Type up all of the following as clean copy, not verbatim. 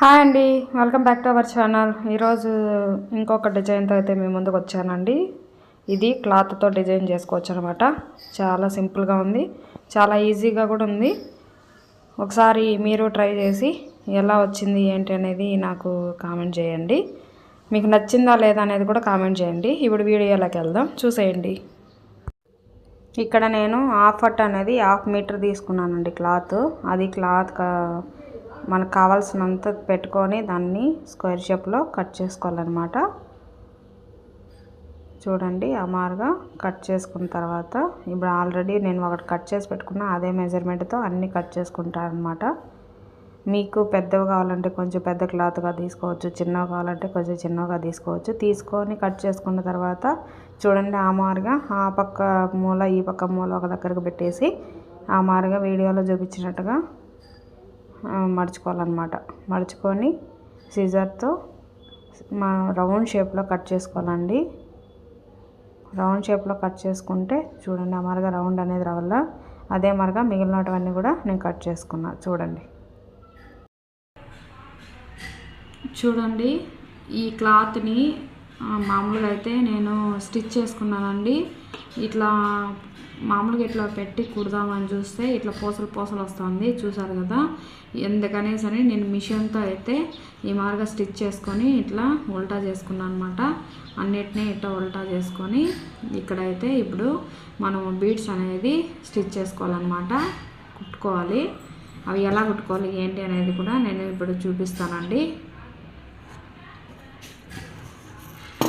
Hi అండి, welcome back to our channel. ఈరోజు ఇంకొక డిజైన్తో అయితే మీ ముందుకు వచ్చానండి. ఇది క్లాత్తో డిజైన్ చేసుకోవచ్చు అనమాట. చాలా సింపుల్గా ఉంది, చాలా ఈజీగా కూడా ఉంది. ఒకసారి మీరు ట్రై చేసి ఎలా వచ్చింది ఏంటి అనేది నాకు కామెంట్ చేయండి. మీకు నచ్చిందా లేదా అనేది కూడా కామెంట్ చేయండి. ఇప్పుడు వీడియోలోకి వెళ్దాం, చూసేయండి. ఇక్కడ నేను హాఫ్ ఫట్ అనేది 1/2 మీటర్ తీసుకున్నానండి క్లాత్. అది క్లాత్ మనకు కావాల్సినంత పెట్టుకొని దాన్ని స్క్వేర్ షేప్లో కట్ చేసుకోవాలన్నమాట. చూడండి, అమారుగా కట్ చేసుకున్న తర్వాత ఇప్పుడు ఆల్రెడీ నేను ఒకటి కట్ చేసి పెట్టుకున్నా, అదే మెజర్మెంట్తో అన్నీ కట్ చేసుకుంటాను అనమాట. మీకు పెద్దవి కావాలంటే కొంచెం పెద్ద క్లాత్గా తీసుకోవచ్చు, చిన్నవి కావాలంటే కొంచెం చిన్నగా తీసుకోవచ్చు. తీసుకొని కట్ చేసుకున్న తర్వాత చూడండి, ఆమారుగా ఆ పక్క మూల ఈ పక్క మూల ఒక దగ్గరకు పెట్టేసి ఆమారుగా వీడియోలో చూపించినట్టుగా మడుచుకోవాలన్నమాట. మడుచుకొని సిజర్తో రౌండ్ షేప్లో కట్ చేసుకోవాలండి. రౌండ్ షేప్లో కట్ చేసుకుంటే చూడండి, అమరుగా రౌండ్ అనేది రావాల. అదే మరుగా మిగిలినవన్నీ కూడా నేను కట్ చేసుకున్నా. చూడండి ఈ క్లాత్ని మామూలుగా అయితే నేను స్టిచ్ చేసుకున్నానండి. ఇట్లా మామూలుగా ఇట్లా పెట్టి కుడదామని చూస్తే ఇట్లా పూసలు వస్తుంది, చూసారు కదా. ఎందుకనేసరి నేను మిషన్తో అయితే ఈ మారుగా స్టిచ్ చేసుకొని ఇట్లా ఉల్టా చేసుకున్నాను అనమాట. అన్నిటినీ ఇట్లా ఉల్టా చేసుకొని ఇక్కడైతే ఇప్పుడు మనం బీడ్స్ అనేది స్టిచ్ చేసుకోవాలన్నమాట, కుట్టుకోవాలి. అవి ఎలా కుట్టుకోవాలి ఏంటి అనేది కూడా నేను ఇప్పుడు చూపిస్తానండి.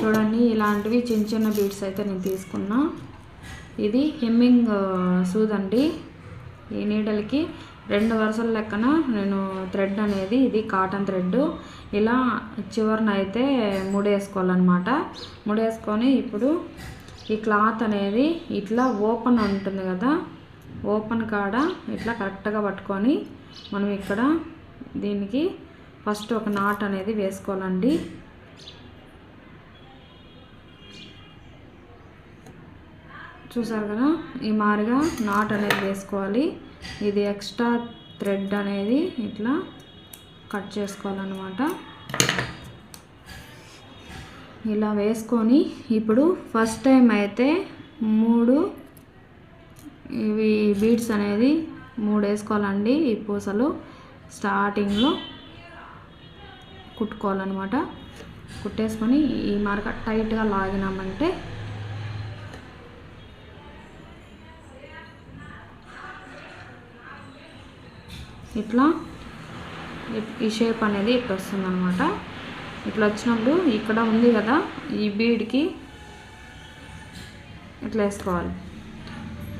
చూడండి, ఇలాంటివి చిన్న చిన్న బీడ్స్ అయితే నేను తీసుకున్నా. ఇది హెమ్మింగ్ సూద్ అండి. ఈ నీడలకి 2 వరుసల లెక్కన నేను థ్రెడ్ అనేది, ఇది కాటన్ థ్రెడ్, ఇలా చివరన అయితే ముడేసుకోవాలన్నమాట. ముడేసుకొని ఇప్పుడు ఈ క్లాత్ అనేది ఇట్లా ఓపెన్ ఉంటుంది కదా, ఓపెన్ కాడ ఇట్లా కరెక్ట్గా పట్టుకొని మనం ఇక్కడ దీనికి ఫస్ట్ ఒక నాట్ అనేది వేసుకోవాలండి. చూసారు కదా, ఈ మారుగా నాట్ అనేది వేసుకోవాలి. ఇది ఎక్స్ట్రా థ్రెడ్ అనేది ఇట్లా కట్ చేసుకోవాలన్నమాట. ఇలా వేసుకొని ఇప్పుడు ఫస్ట్ టైం అయితే 3 ఇవి బీడ్స్ అనేది 3 వేసుకోవాలండి. ఈ పూసలు స్టార్టింగ్లో కుట్టుకోవాలన్నమాట. కుట్టేసుకొని ఈ మార్గ టైట్గా లాగినామంటే ఇట్లా ఈ షేప్ అనేది ఇట్లా వస్తుంది అనమాట. ఇట్లా వచ్చినప్పుడు ఇక్కడ ఉంది కదా, ఈ బీడ్కి ఇట్లా వేసుకోవాలి,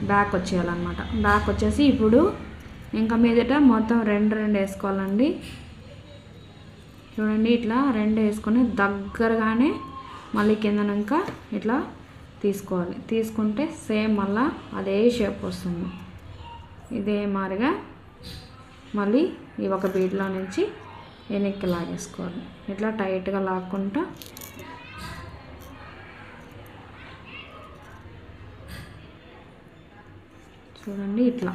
బ్యాక్ వచ్చేయాలన్నమాట. బ్యాక్ వచ్చేసి ఇప్పుడు ఇంకా మీదట మొత్తం 2 వేసుకోవాలండి. చూడండి, ఇట్లా 2 వేసుకొని దగ్గరగానే మళ్ళీ కిందనంక ఇట్లా తీసుకోవాలి. తీసుకుంటే సేమ్ మళ్ళీ అదే షేప్ వస్తుంది. ఇదే మాదిరిగా మళ్ళీ ఈ ఒక బీడ్లో నుంచి వెనక్కి లాగేసుకోవాలి. ఇట్లా టైట్గా లాక్కుంటా చూడండి, ఇట్లా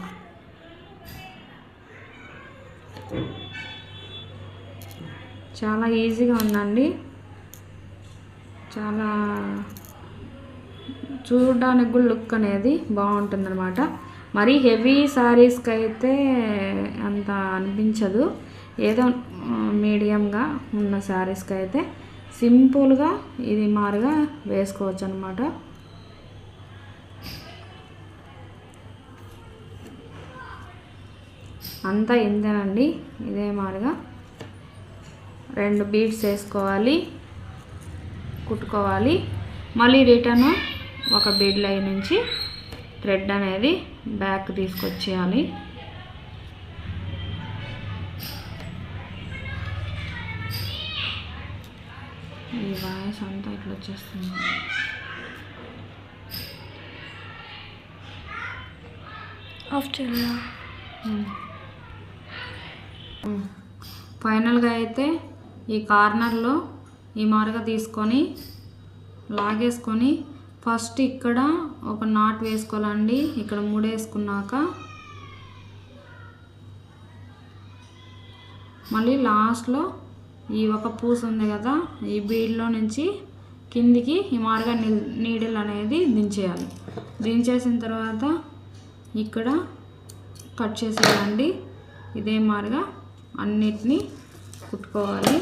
చాలా ఈజీగా ఉందండి. చాలా చూడడానికి కూడా లుక్ అనేది బాగుంటుంది అనమాట. మరీ హెవీ శారీస్కి అయితే అంత అనిపించదు. ఏదో మీడియంగా ఉన్న శారీస్కి అయితే సింపుల్గా ఇది మారుగా వేసుకోవచ్చు అనమాట. అంతా ఇంతేనండి. ఇదే మారుగా 2 బీడ్స్ వేసుకోవాలి, కుట్టుకోవాలి. మళ్ళీ రిటర్న్ ఒక బీడ్ లైన్ నుంచి థ్రెడ్ అనేది బ్యాక్ తీసుకొచ్చేయాలి. ఈ వాయిస్ అంతా ఇట్లా వచ్చేస్తుంది. ఫైనల్గా అయితే ఈ కార్నర్లో ఈ మారుగా తీసుకొని లాగేసుకొని ఫస్ట్ ఇక్కడ ఒక నాట్ వేసుకోవాలండి. ఇక్కడ 3 వేసుకున్నాక మళ్ళీ లాస్ట్లో ఈ ఒక పూస ఉంది కదా, ఈ బీడ్లో నుంచి కిందికి ఈ మారుగా నీడిల్ అనేది దించేయాలి. దించేసిన తర్వాత ఇక్కడ కట్ చేసేయాలండి. ఇదే మారుగా అన్నిటినీ కుట్టుకోవాలి.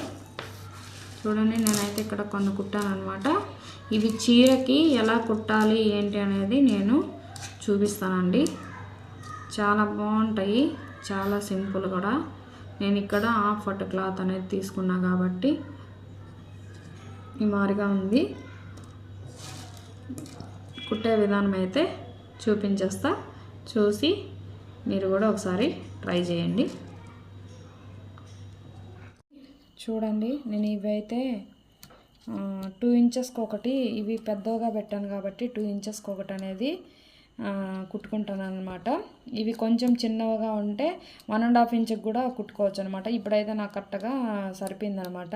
చూడండి, నేనైతే ఇక్కడ కొన్ని కుట్టాను అనమాట. ఇవి చీరకి ఎలా కుట్టాలి ఏంటి అనేది నేను చూపిస్తానండి. చాలా బాగుంటాయి, చాలా సింపుల్ కూడా. నేను ఇక్కడ హాఫ్ పట్టు క్లాత్ అనేది తీసుకున్నా కాబట్టి ఈ మాదిరిగా ఉంది. కుట్టే విధానం అయితే చూపించేస్తా, చూసి మీరు కూడా ఒకసారి ట్రై చేయండి. చూడండి, నేను ఇవైతే 2 ఇంచెస్కి ఒకటి, ఇవి పెద్దగా పెట్టాను కాబట్టి 2 ఇంచెస్కి ఒకటి అనేది కుట్టుకుంటాను అనమాట. ఇవి కొంచెం చిన్నగా ఉంటే 1.5 ఇంచుకి కూడా కుట్టుకోవచ్చు అనమాట. ఇప్పుడైతే నాకు కరెక్ట్గా సరిపోయిందనమాట,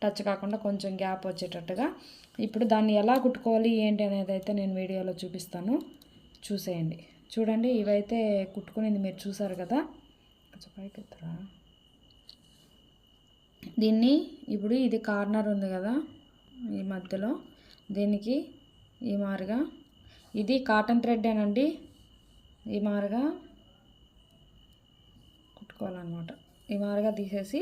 టచ్ కాకుండా కొంచెం గ్యాప్ వచ్చేటట్టుగా. ఇప్పుడు దాన్ని ఎలా కుట్టుకోవాలి ఏంటి అనేది అయితే నేను వీడియోలో చూపిస్తాను, చూసేయండి. చూడండి, ఇవైతే కుట్టుకునేది మీరు చూసారు కదా. కొంచెం పైకి ఎత్తురా. దీన్ని ఇప్పుడు ఇది కార్నర్ ఉంది కదా, ఈ మధ్యలో దీనికి ఈ మారుగా, ఇది కాటన్ థ్రెడ్డేనండి, ఈ మారుగా కుట్టుకోవాలన్నమాట. ఈ మారుగా తీసేసి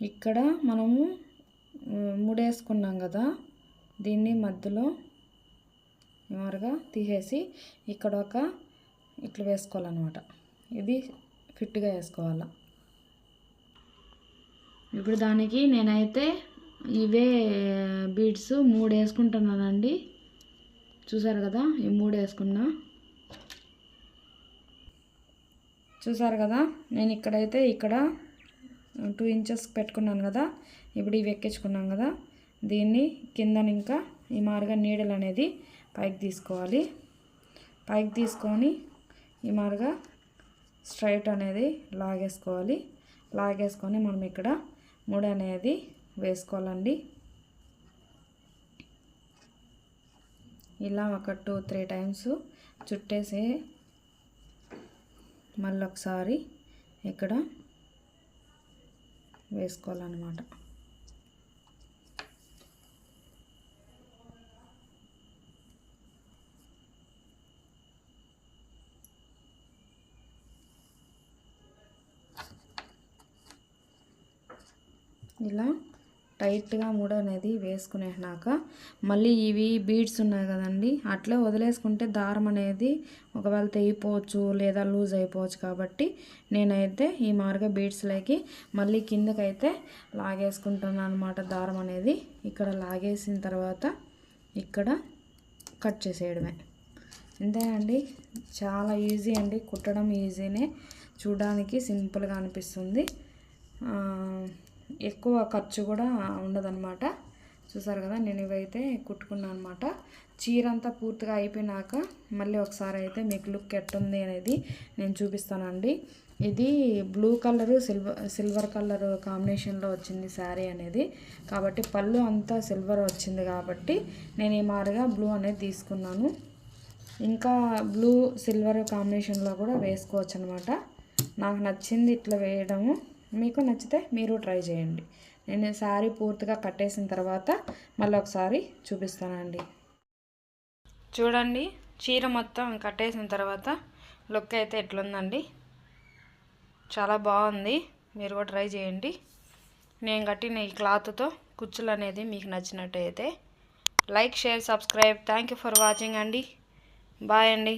ఇక్కడ మనము ముడేసుకున్నాం కదా, దీన్ని మధ్యలో ఈ మారుగా తీసేసి ఇక్కడ ఒక ఇట్లా వేసుకోవాలన్నమాట. ఇది ఫిట్గా వేసుకోవాలి. ఇప్పుడు దానికి నేనైతే ఇవే బీడ్స్ 3 వేసుకుంటున్నానండి. చూసారు కదా, ఈ 3 వేసుకున్నా. చూసారు కదా, నేను ఇక్కడైతే ఇక్కడ 2 ఇంచెస్ పెట్టుకున్నాను కదా. ఇప్పుడు ఇవి ఎక్కించుకున్నాం కదా, దీన్ని కింద ఇంకా ఈ మారుగా నీడలు అనేది పైకి తీసుకోవాలి. పైకి తీసుకొని ఈ మారుగా స్ట్రైట్ అనేది లాగేసుకోవాలి. లాగేసుకొని మనం ఇక్కడ ముడి అనేది వేసుకోవాలండి. ఇలా ఒక 2-3 టైమ్స్ చుట్టేసి మళ్ళీ ఒకసారి ఇక్కడ వేసుకోవాలన్నమాట. ఇలా టైట్గా ముడి అనేది వేసుకునేనాక మళ్ళీ ఇవి బీడ్స్ ఉన్నాయి కదండి, అట్లే వదిలేసుకుంటే దారం అనేది ఒకవేళ తెగిపోవచ్చు లేదా లూజ్ అయిపోవచ్చు. కాబట్టి నేనైతే ఈ మారుగా బీడ్స్లోకి మళ్ళీ కిందకైతే లాగేసుకుంటున్నాను అనమాట. దారం అనేది ఇక్కడ లాగేసిన తర్వాత ఇక్కడ కట్ చేసేయడమే. అంతేనండి, చాలా ఈజీ అండి, కుట్టడం ఈజీనే, చూడడానికి సింపుల్గా అనిపిస్తుంది. ఎక్కువ ఖర్చు కూడా ఉండదన్నమాట. చూసారు కదా, నేను ఇవైతే కుట్టుకున్నాను అనమాట. చీర అంతా పూర్తిగా అయిపోయినాక మళ్ళీ ఒకసారి అయితే మీకు లుక్ ఎట్టుంది అనేది నేను చూపిస్తానండి. ఇది బ్లూ కలరు సిల్వర్ కలర్ కాంబినేషన్లో వచ్చింది శారీ అనేది, కాబట్టి పళ్ళు అంతా సిల్వర్ వచ్చింది కాబట్టి నేను ఈ మారుగా బ్లూ అనేది తీసుకున్నాను. ఇంకా బ్లూ సిల్వర్ కాంబినేషన్లో కూడా వేసుకోవచ్చు అనమాట. నాకు నచ్చింది ఇట్లా వేయడము, మీకు నచ్చితే మీరు ట్రై చేయండి. నేను శారీ పూర్తిగా కట్టేసిన తర్వాత మళ్ళీ ఒకసారి చూపిస్తానండి. చూడండి, చీర మొత్తం కట్టేసిన తర్వాత లుక్ అయితే ఎట్లుందండి, చాలా బాగుంది. మీరు కూడా ట్రై చేయండి. నేను కట్టిన ఈ క్లాత్తో కుచ్చులు అనేది మీకు నచ్చినట్టయితే like, share, subscribe. Thank you for watching అండి. బాయ్ అండి.